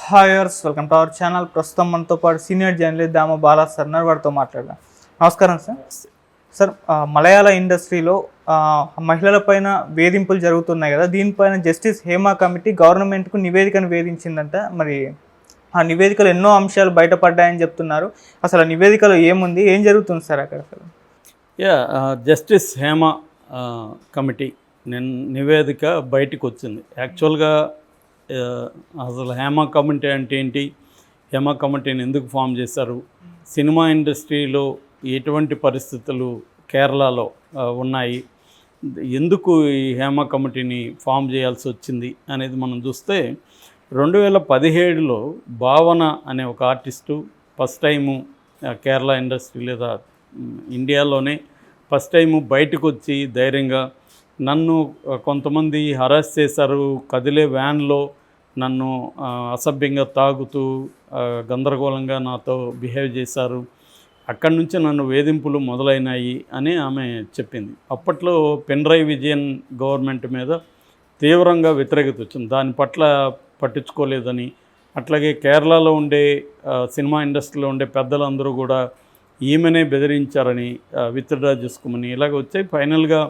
హాయర్స్ welcome to our channel. ప్రస్తుతం మనతో పాటు సీనియర్ జర్నలిస్ట్ దామ బాలా సార్ వారితో మాట్లాడదాం. నమస్కారం సార్. సార్, మలయాళ ఇండస్ట్రీలో మహిళల పైన వేధింపులు జరుగుతున్నాయి కదా, దీనిపైన జస్టిస్ హేమా కమిటీ గవర్నమెంట్కు నివేదికను వేధించిందంట. మరి ఆ నివేదికలో ఎన్నో అంశాలు బయటపడ్డాయని చెప్తున్నారు. అసలు ఆ నివేదికలో ఏముంది, ఏం జరుగుతుంది సార్ అక్కడ? అసలు జస్టిస్ హేమా కమిటీ నివేదిక బయటకు వచ్చింది. యాక్చువల్గా అసలు హేమా కమిటీ అంటే ఏంటి, హేమా కమిటీని ఎందుకు ఫామ్ చేశారు, సినిమా ఇండస్ట్రీలో ఎటువంటి పరిస్థితులు కేరళలో ఉన్నాయి, ఎందుకు ఈ హేమా కమిటీని ఫామ్ చేయాల్సి వచ్చింది అనేది మనం చూస్తే 2017లో భావన అనే ఒక artist first time Kerala industry లేదా ఇండియాలోనే ఫస్ట్ టైము బయటకు వచ్చి ధైర్యంగా నన్ను కొంతమంది హరాస్ చేశారు, కదిలే వ్యాన్లో నన్ను అసభ్యంగా తాగుతూ గందరగోళంగా నాతో బిహేవ్ చేశారు, అక్కడి నుంచి నన్ను వేధింపులు మొదలైనాయి అని ఆమె చెప్పింది. అప్పట్లో పినరయి విజయన్ గవర్నమెంట్ మీద తీవ్రంగా వ్యతిరేకత వచ్చింది, దాని పట్ల పట్టించుకోలేదని. అట్లాగే కేరళలో ఉండే సినిమా ఇండస్ట్రీలో ఉండే పెద్దలందరూ కూడా ఈమెనే బెదిరించారని, విత్డ్రా చేసుకోమని ఇలాగ వచ్చాయి. ఫైనల్గా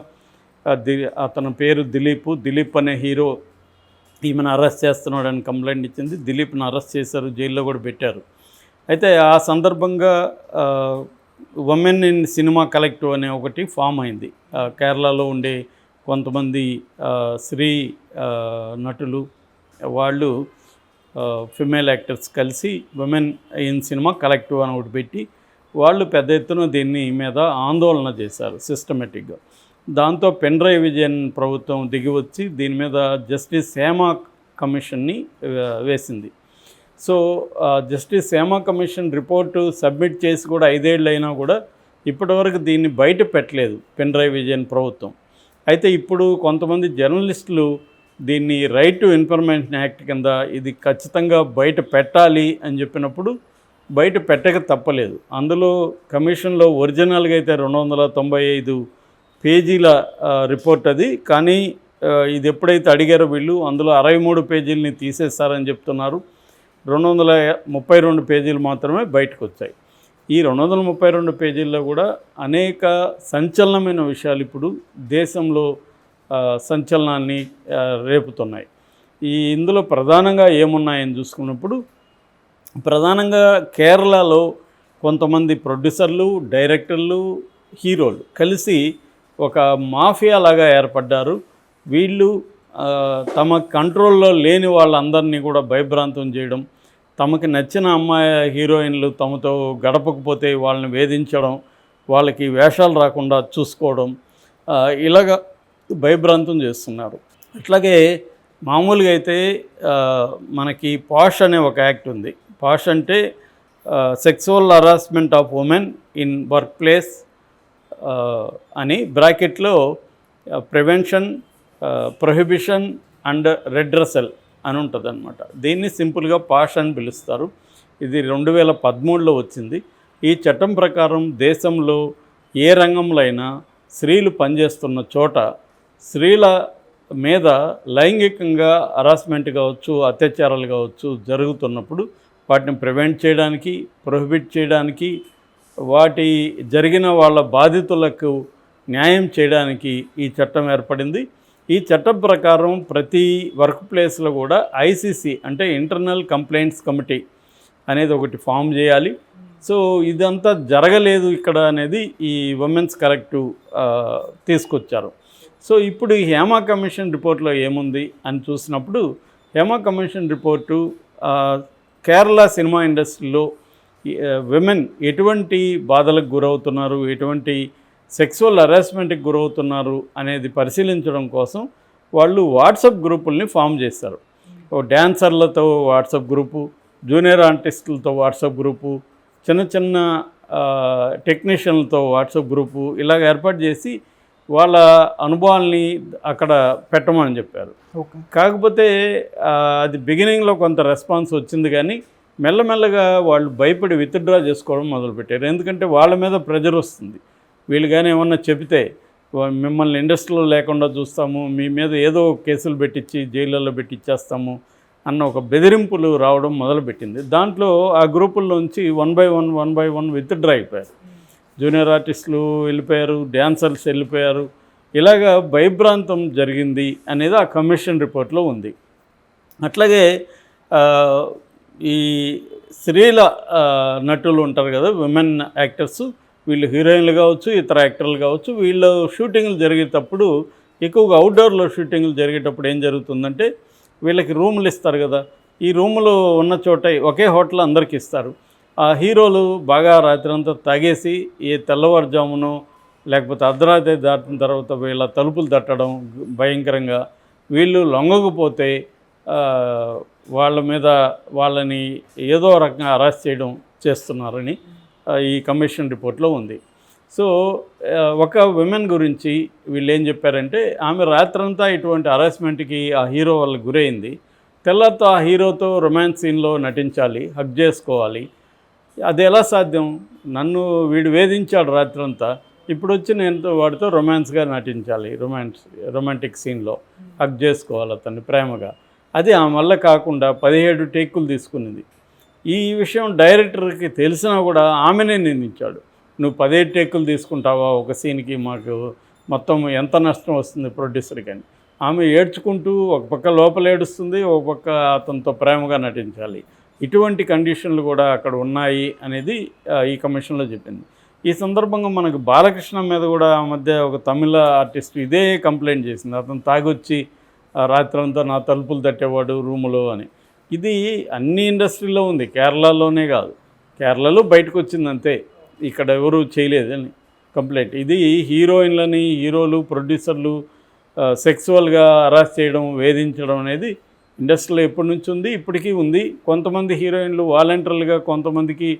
అతని పేరు దిలీప్ అనే హీరో ఈమెను అరెస్ట్ చేస్తున్నాడని కంప్లైంట్ ఇచ్చింది. దిలీప్ని అరెస్ట్ చేశారు, జైల్లో కూడా పెట్టారు. అయితే ఆ సందర్భంగా ఉమెన్ ఇన్ సినిమా కలెక్టివ్ అనే ఒకటి ఫామ్ అయింది. కేరళలో ఉండే కొంతమంది స్త్రీ నటులు వాళ్ళు ఫిమేల్ యాక్టర్స్ కలిసి ఉమెన్ ఇన్ సినిమా కలెక్టివ్ అని ఒకటి పెట్టి వాళ్ళు పెద్ద ఎత్తున దీన్ని మీద ఆందోళన చేశారు సిస్టమేటిక్గా. దాంతో పినరయి విజయన్ ప్రభుత్వం దిగివచ్చి దీని మీద జస్టిస్ హేమా కమిషన్ని వేసింది. So justice Hema commission report submit చేసి కూడా 5 ఏళ్ళు అయినా కూడా ఇప్పటివరకు దీన్ని బయట పెట్టలేదు పినరయి విజయన్ ప్రభుత్వం. అయితే ఇప్పుడు కొంతమంది జర్నలిస్టులు దీన్ని రైట్ టు ఇన్ఫర్మేషన్ యాక్ట్ కింద ఇది ఖచ్చితంగా బయట పెట్టాలి అని చెప్పినప్పుడు బయట పెట్టక తప్పలేదు. అందులో కమిషన్లో ఒరిజినల్గా అయితే 295 పేజీల రిపోర్ట్ అది, కానీ ఇది ఎప్పుడైతే అడిగారో వీళ్ళు అందులో 63 పేజీలని తీసేస్తారని చెప్తున్నారు. 232 పేజీలు మాత్రమే బయటకు వచ్చాయి. ఈ 232 పేజీల్లో కూడా అనేక సంచలనమైన విషయాలు ఇప్పుడు దేశంలో సంచలనాన్ని రేపుతున్నాయి. ఇందులో ప్రధానంగా ఏమున్నాయని చూసుకున్నప్పుడు ప్రధానంగా కేరళలో కొంతమంది ప్రొడ్యూసర్లు, డైరెక్టర్లు, హీరోలు కలిసి ఒక మాఫియా లాగా ఏర్పడ్డారు. వీళ్ళు తమ కంట్రోల్లో లేని వాళ్ళందరినీ కూడా భయభ్రాంతం చేయడం, తమకి నచ్చిన అమ్మాయి హీరోయిన్లు తమతో గడపకపోతే వాళ్ళని వేధించడం, వాళ్ళకి వేషాలు రాకుండా చూసుకోవడం, ఇలాగ భయభ్రాంతం చేస్తున్నారు. అట్లాగే మామూలుగా అయితే మనకి పాష్ అనే ఒక యాక్ట్ ఉంది. పాష్ అంటే sexual harassment of women in work place అని బ్రాకెట్లో ప్రివెన్షన్, ప్రొహిబిషన్ అండ్ రెడ్రెసల్ అని ఉంటుంది అనమాట. దీన్ని సింపుల్గా పాష్ అని పిలుస్తారు. ఇది 2013లో వచ్చింది. ఈ చట్టం ప్రకారం దేశంలో ఏ రంగంలో అయినా స్త్రీలు పనిచేస్తున్న చోట స్త్రీల మీద లైంగికంగా హరాస్మెంట్ కావచ్చు, అత్యాచారాలు కావచ్చు జరుగుతున్నప్పుడు వాటిని ప్రివెంట్ చేయడానికి, ప్రొహిబిట్ చేయడానికి, వాటి జరిగిన వాళ్ళ బాధితులకు న్యాయం చేయడానికి ఈ చట్టం ఏర్పడింది. ఈ చట్టం ప్రకారం ప్రతి వర్క్ ప్లేస్లో కూడా ఐసీసీ అంటే ఇంటర్నల్ కంప్లైంట్స్ కమిటీ అనేది ఒకటి ఫామ్ చేయాలి. సో ఇదంతా జరగలేదు ఇక్కడ అనేది ఈ ఉమెన్స్ కలెక్టివ్ తీసుకొచ్చారు. సో ఇప్పుడు ఈ హేమా కమిషన్ రిపోర్ట్లో ఏముంది అని చూసినప్పుడు Hema commission report Kerala cinema ఇండస్ట్రీలో విమెన్ ఎటువంటి బాధలకు గురవుతున్నారు, ఎటువంటి సెక్సువల్ హరాస్మెంట్కి గురవుతున్నారు అనేది పరిశీలించడం కోసం వాళ్ళు వాట్సాప్ గ్రూపుల్ని ఫామ్ చేస్తారు. డ్యాన్సర్లతో వాట్సాప్ గ్రూపు, జూనియర్ ఆర్టిస్టులతో వాట్సాప్ గ్రూపు, చిన్న చిన్న టెక్నీషియన్లతో వాట్సాప్ గ్రూపు ఇలాగ ఏర్పాటు చేసి వాళ్ళ అనుభవాల్ని అక్కడ పెట్టమని చెప్పారు. కాకపోతే అది బిగినింగ్లో కొంత రెస్పాన్స్ వచ్చింది, కానీ మెల్లమెల్లగా వాళ్ళు భయపడి విత్డ్రా చేసుకోవడం మొదలుపెట్టారు. ఎందుకంటే వాళ్ళ మీద ప్రెజర్ వస్తుంది. వీళ్ళు కానీ ఏమన్నా చెబితే మిమ్మల్ని ఇండస్ట్రీలో లేకుండా చూస్తాము, మీ మీద ఏదో కేసులు పెట్టించి జైళ్ళల్లో పెట్టిచ్చేస్తాము, అన్న ఒక బెదిరింపులు రావడం మొదలుపెట్టింది. దాంట్లో ఆ గ్రూపుల్లోంచి 1 by 1 విత్డ్రా అయిపోయారు. జూనియర్ ఆర్టిస్టులు వెళ్ళిపోయారు, డ్యాన్సర్స్ వెళ్ళిపోయారు. ఇలాగా భయభ్రాంతం జరిగింది అనేది ఆ కమిషన్ రిపోర్ట్లో ఉంది. అట్లాగే ఈ స్త్రీల నటులు ఉంటారు కదా, విమెన్ యాక్టర్స్, వీళ్ళు హీరోయిన్లు కావచ్చు, ఇతర యాక్టర్లు కావచ్చు, వీళ్ళు షూటింగ్లు జరిగేటప్పుడు ఎక్కువగా అవుట్డోర్లో షూటింగ్లు జరిగేటప్పుడు ఏం జరుగుతుందంటే వీళ్ళకి రూములు ఇస్తారు కదా, ఈ రూములు ఉన్న చోట ఒకే హోటల్ అందరికి ఇస్తారు. ఆ హీరోలు బాగా రాత్రంతా తాగేసి తెల్లవారుజామును లేకపోతే అర్ధరాత్రి దాటిన తర్వాత వీళ్ళ తలుపులు తట్టడం భయంకరంగా, వీళ్ళు లొంగకపోతే వాళ్ళ మీద వాళ్ళని ఏదో రకంగా అరెస్ట్ చేయడం చేస్తున్నారని ఈ కమిషన్ రిపోర్ట్లో ఉంది. సో ఒక విమెన్ గురించి వీళ్ళు ఏం చెప్పారంటే, ఆమె రాత్రంతా ఇటువంటి హరాస్మెంట్కి ఆ హీరో వాళ్ళకి గురైంది. తెల్లతో ఆ హీరోతో రొమాన్స్ సీన్లో నటించాలి, హగ్ చేసుకోవాలి. అది ఎలా సాధ్యం? నన్ను వీడు వేధించాడు రాత్రంతా, ఇప్పుడు వచ్చి నేను వాడితో రొమాన్స్గా నటించాలి, రొమాంటిక్ సీన్లో హగ్ చేసుకోవాలి అతన్ని ప్రేమగా. అది ఆమె వల్ల కాకుండా 17 టేకులు తీసుకున్నది. ఈ విషయం డైరెక్టర్కి తెలిసినా కూడా ఆమెనే నిందించాడు. నువ్వు 17 టేకులు తీసుకుంటావా ఒక సీన్కి, మాకు మొత్తం ఎంత నష్టం వస్తుంది ప్రొడ్యూసర్కి అని. ఆమె ఏడ్చుకుంటూ ఒక పక్క లోపల ఏడుస్తుంది, ఒక పక్క అతనితో ప్రేమగా నటించాలి. ఇటువంటి కండిషన్లు కూడా అక్కడ ఉన్నాయి అనేది ఈ కమిషన్లో చెప్పింది. ఈ సందర్భంగా మనకు బాలకృష్ణ మీద కూడా ఆ మధ్య ఒక తమిళ ఆర్టిస్ట్ ఇదే కంప్లైంట్ చేసింది. అతను తాగొచ్చి రాత్రంతా నా తలుపులు తట్టేవాడు రూములో అని. ఇది అన్ని ఇండస్ట్రీలో ఉంది, కేరళలోనే కాదు. కేరళలో బయటకు వచ్చింది అంతే, ఇక్కడ ఎవరు చేయలేదని కంప్లైంట్. ఇది హీరోయిన్లని, హీరోలు, ప్రొడ్యూసర్లు సెక్సువల్గా హరాస్ చేయడం, వేధించడం అనేది ఇండస్ట్రీలో ఎప్పటి నుంచి ఉంది, ఇప్పటికీ ఉంది. కొంతమంది హీరోయిన్లు వాలంటీర్లుగా కొంతమందికి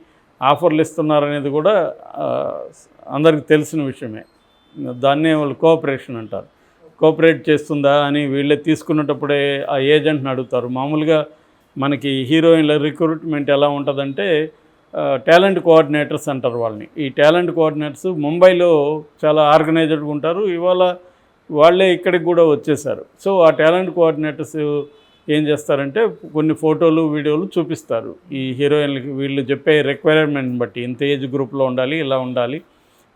ఆఫర్లు ఇస్తున్నారనేది కూడా అందరికీ తెలిసిన విషయమే. దాన్నే వాళ్ళు కోఆపరేషన్ అంటారు. కోఆపరేట్ చేస్తుందా అని వీళ్ళే తీసుకున్నప్పుడే ఆ ఏజెంట్ని అడుగుతారు. మామూలుగా మనకి హీరోయిన్ల రిక్రూట్మెంట్ ఎలా ఉంటుందంటే టాలెంట్ కోఆర్డినేటర్స్ అంటారు వాళ్ళని. ఈ టాలెంట్ కోఆర్డినేటర్స్ ముంబైలో చాలా ఆర్గనైజ్డ్గా ఉంటారు. ఇవాళ వాళ్ళే ఇక్కడికి కూడా వచ్చేసారు. సో ఆ టాలెంట్ కోఆర్డినేటర్స్ ఏం చేస్తారంటే కొన్ని ఫోటోలు, వీడియోలు చూపిస్తారు ఈ హీరోయిన్లకి. వీళ్ళు చెప్పే రిక్వైర్మెంట్ని బట్టి ఇంత ఏజ్ గ్రూప్లో ఉండాలి, ఇలా ఉండాలి,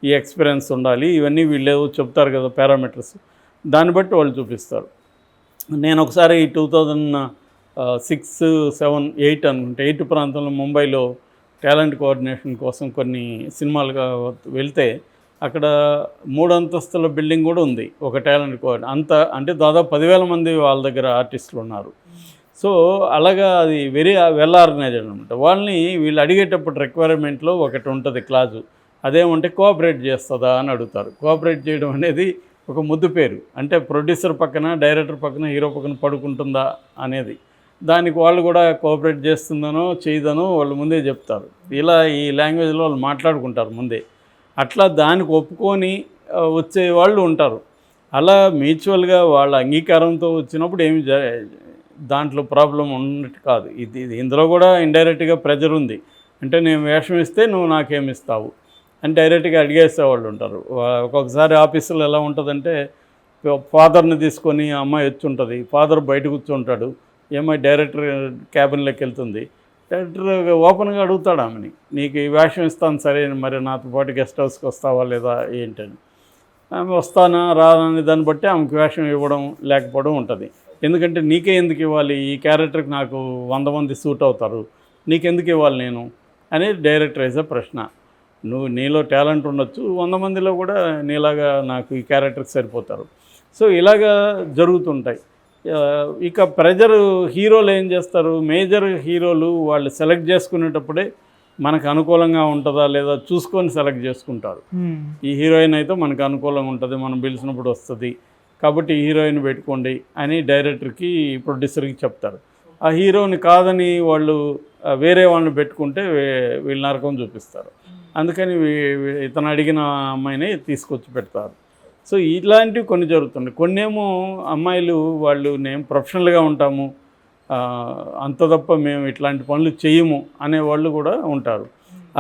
ఈ ఎక్స్పీరియన్స్ ఉండాలి, ఇవన్నీ వీళ్ళు చెప్తారు కదా పారామీటర్స్, దాన్ని బట్టి వాళ్ళు చూపిస్తారు. నేను ఒకసారి 2006, 7, 8 అనుకుంటే 8 ప్రాంతంలో ముంబైలో టాలెంట్ కోఆర్డినేషన్ కోసం కొన్ని సినిమాలుగా వెళ్తే అక్కడ 3 అంతస్తుల బిల్డింగ్ కూడా ఉంది ఒక టాలెంట్ కోఆర్డినేటర్. అంటే దాదాపు 10,000 మంది వాళ్ళ దగ్గర ఆర్టిస్టులు ఉన్నారు. సో అలాగా అది వెరీ వెల్ ఆర్గనైజ్డ్ అనమాట. వాళ్ళని వీళ్ళు అడిగేటప్పుడు రిక్వైర్మెంట్లో ఒకటి ఉంటుంది క్లాజు, అదేమంటే కోఆపరేట్ చేస్తుందా అని అడుగుతారు. కోఆపరేట్ చేయడం అనేది ఒక ముద్దు పేరు. అంటే ప్రొడ్యూసర్ పక్కన, డైరెక్టర్ పక్కన, హీరో పక్కన పడుకుంటుందా అనేది. దానికి వాళ్ళు కూడా కోఆపరేట్ చేస్తుందనో చేయదనో వాళ్ళు ముందే చెప్తారు. ఇలా ఈ లాంగ్వేజ్లో వాళ్ళు మాట్లాడుకుంటారు ముందే. అట్లా దానికి ఒప్పుకొని వచ్చే వాళ్ళు ఉంటారు. అలా మ్యూచువల్గా వాళ్ళ అంగీకారంతో వచ్చినప్పుడు ఏమి దాంట్లో ప్రాబ్లం ఉన్నట్టు కాదు. ఇది ఇందులో కూడా ఇండైరెక్ట్గా ప్రెజర్ ఉంది. అంటే నేను వేషం ఇస్తే నువ్వు నాకేమిస్తావు అని డైరెక్ట్గా అడిగేసేవాళ్ళు ఉంటారు. ఒక్కొక్కసారి ఆఫీసులో ఎలా ఉంటుందంటే ఫాదర్ని తీసుకొని అమ్మాయి వచ్చి ఉంటుంది, ఫాదర్ బయట కూర్చుంటాడు, ఏమై డైరెక్టర్ క్యాబిన్లోకి వెళ్తుంది. డైరెక్టర్ ఓపెన్గా అడుగుతాడు ఆమెని, నీకు ఈ వేషం ఇస్తాను సరే, మరి నాతో పాటు గెస్ట్ హౌస్కి వస్తావా లేదా ఏంటని. ఆమె వస్తానా రానా అనే దాన్ని బట్టి ఆమెకు వేషం ఇవ్వడం లేకపోవడం ఉంటుంది. ఎందుకంటే నీకే ఎందుకు ఇవ్వాలి, ఈ క్యారెక్టర్కి నాకు 100 మంది సూట్ అవుతారు, నీకెందుకు ఇవ్వాలి నేను అనేది డైరెక్టర్ వేసే ప్రశ్న. నీలో టాలెంట్ ఉండొచ్చు, 100 మందిలో కూడా నీలాగా నాకు ఈ క్యారెక్టర్కి సరిపోతారు. సో ఇలాగా జరుగుతుంటాయి. ఇక ప్రెజర్ హీరోలు ఏం చేస్తారు, మేజర్ హీరోలు వాళ్ళు సెలెక్ట్ చేసుకునేటప్పుడే మనకు అనుకూలంగా ఉంటుందా లేదా చూసుకొని సెలెక్ట్ చేసుకుంటారు. ఈ హీరోయిన్ అయితే మనకు అనుకూలంగా ఉంటుంది, మనం పిలిచినప్పుడు వస్తుంది, కాబట్టి ఈ హీరోయిన్ పెట్టుకోండి అని డైరెక్టర్కి, ప్రొడ్యూసర్కి చెప్తారు. ఆ హీరోని కాదని వాళ్ళు వేరే వాళ్ళని పెట్టుకుంటే వీళ్ళ నరకం చూపిస్తారు. అందుకని ఇతను అడిగిన అమ్మాయిని తీసుకొచ్చి పెడతారు. సో ఇలాంటివి కొన్ని జరుగుతున్నాయి. కొన్నేమో అమ్మాయిలు వాళ్ళు మేము ప్రొఫెషనల్గా ఉంటాము, అంత తప్ప మేము ఇట్లాంటి పనులు చేయము అనేవాళ్ళు కూడా ఉంటారు.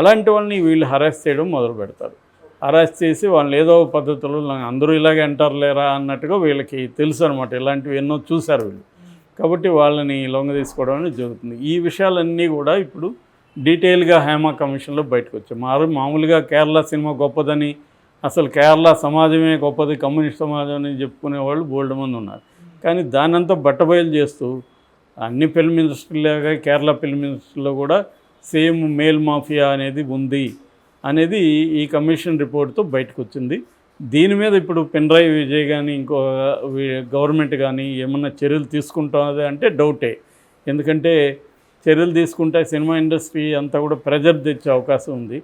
అలాంటి వాళ్ళని వీళ్ళు హరాస్ చేయడం మొదలు పెడతారు. హరాస్ చేసి వాళ్ళని ఏదో పద్ధతులు అందరూ ఇలాగే అంటారు లేరా అన్నట్టుగా వీళ్ళకి తెలుసు అనమాట. ఇలాంటివి ఎన్నో చూశారు వీళ్ళు. కాబట్టి వాళ్ళని లొంగ తీసుకోవడం అనేది జరుగుతుంది. ఈ విషయాలన్నీ కూడా ఇప్పుడు డీటెయిల్గా హేమ కమిషన్లో బయటకు వచ్చాయి. మామూలుగా కేరళ సినిమా గొప్పదని, అసలు కేరళ సమాజమే గొప్పది, కమ్యూనిస్ట్ సమాజం అని చెప్పుకునే వాళ్ళు బోల్డ్ మంది ఉన్నారు. కానీ దానంతా బట్టబయలు చేస్తూ అన్ని ఫిల్మ్ ఇండస్ట్రీలాగా కేరళ ఫిల్మ్ ఇండస్ట్రీలో కూడా సేమ్ మేల్ మాఫియా అనేది ఉంది అనేది ఈ కమిషన్ రిపోర్ట్తో బయటకు వచ్చింది. దీని మీద ఇప్పుడు పినరాయి విజయ్ కానీ ఇంకో గవర్నమెంట్ కానీ ఏమన్నా చర్యలు తీసుకుంటుంది అంటే డౌటే. ఎందుకంటే చర్యలు తీసుకుంటే సినిమా ఇండస్ట్రీ అంతా కూడా ప్రెజర్ తెచ్చే అవకాశం ఉంది.